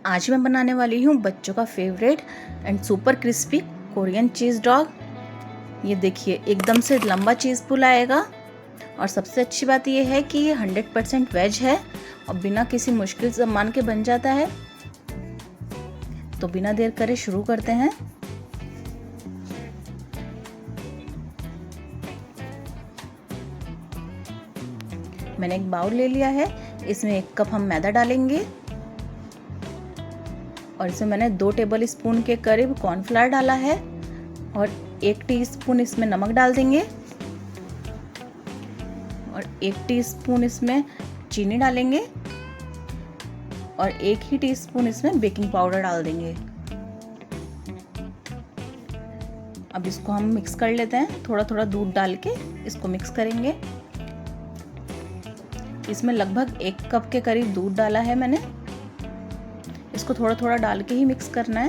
आज मैं बनाने वाली हूँ बच्चों का favourite and super crispy Korean cheese dog. ये देखिए एकदम से लंबा चीज़ पुल आएगा और सबसे अच्छी बात ये है कि ये 100% वेज है और बिना किसी मुश्किल सामान के बन जाता है। तो बिना देर करे शुरू करते हैं। मैंने एक बाउल ले लिया है, इसमें 1 कप हम मैदा डालेंगे और इसमें मैंने 2 टेबल स्पून के करीब कॉर्नफ्लावर डाला है और 1 टीस्पून इसमें नमक डाल देंगे और 1 टीस्पून इसमें चीनी डालेंगे और 1 ही टीस्पून इसमें बेकिंग पाउडर डाल देंगे। अब इसको हम मिक्स कर लेते हैं, थोड़ा थोड़ा दूध डाल के इसको मिक्स करेंगे। इसमें लगभग 1 कप के करीब दूध डाला है मैंने। इसको थोड़ा थोड़ा डाल के ही मिक्स करना है।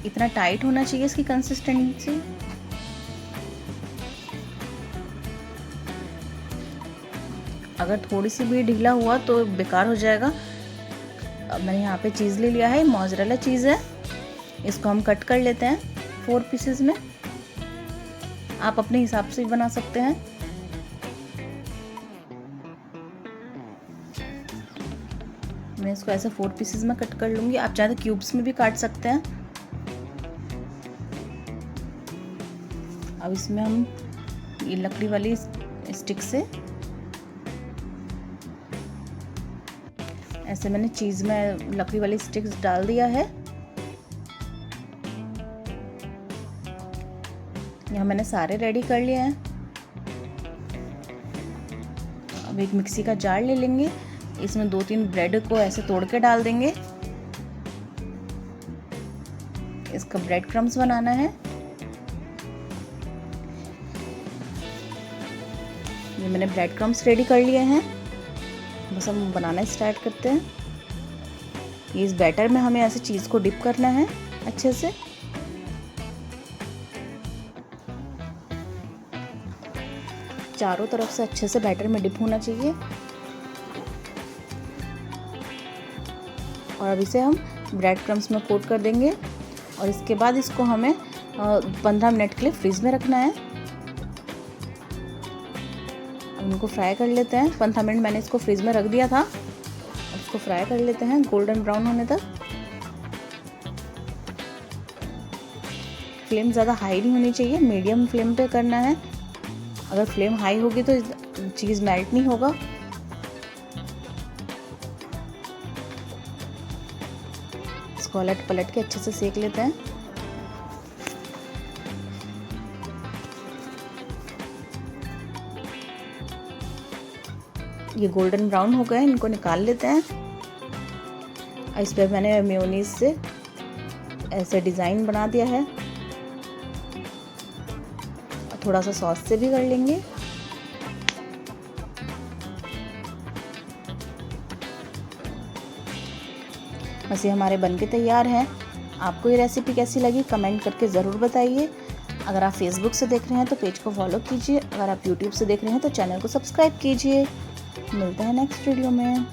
इतना टाइट होना चाहिए इसकी कंसिस्टेंसी। अगर थोड़ी सी भी ढीला हुआ तो बेकार हो जाएगा। अब मैंने यहाँ पे चीज़ ले लिया है, मोज़रेला चीज़ है। इसको हम कट कर लेते हैं 4 पीसेस में। आप अपने हिसाब से बना सकते हैं। मैं इसको ऐसे 4 पीसेस में कट कर लूँगी। आप चाहे तो क्यूब्स में भी काट सकते हैं। अब इसमें हम ये लकड़ी वाली स्टिक से ऐसे मैंने चीज़ में लकड़ी वाली स्टिक्स डाल दिया है। यहाँ मैंने सारे रेडी कर लिए हैं। अब एक मिक्सी का जार ले लेंगे, इसमें 2-3 ब्रेड को ऐसे तोड़ के डाल देंगे। इसका ब्रेड क्रम्स बनाना है। ये मैंने ब्रेड क्रम्स रेडी कर लिए हैं, बस हम बनाना स्टार्ट करते हैं। ये इस बैटर में हमें ऐसे चीज़ को डिप करना है अच्छे से। चारों तरफ से अच्छे से बैटर में डिप होना चाहिए। और अब इसे हम ब्रेड क्रम्स में कोट कर देंगे और इसके बाद इसको हमें 15 मिनट के लिए फ्रीज में रखना है। अब इनको फ्राई कर लेते हैं। 15 मिनट मैंने इसको फ्रीज में रख दिया था। अब इसको फ्राई कर लेते हैं गोल्डन ब्राउन होने तक। फ्लेम ज़्यादा हाई नहीं होनी चाहिए, मीडियम फ्लेम पे करना है। अगर फ्लेम हाई होगी तो चीज़ मेल्ट नहीं होगा। इसको उलट पलट के अच्छे से सेक लेते हैं। ये गोल्डन ब्राउन हो गए, इनको निकाल लेते हैं। इस पर मैंने मेयोनीज से ऐसे डिज़ाइन बना दिया है। थोड़ा सा सॉस से भी कर लेंगे। बस ये हमारे बनके तैयार हैं। आपको ये रेसिपी कैसी लगी कमेंट करके ज़रूर बताइए। अगर आप फेसबुक से देख रहे हैं तो पेज को फॉलो कीजिए। अगर आप यूट्यूब से देख रहे हैं तो चैनल को सब्सक्राइब कीजिए। मिलते हैं नेक्स्ट वीडियो में।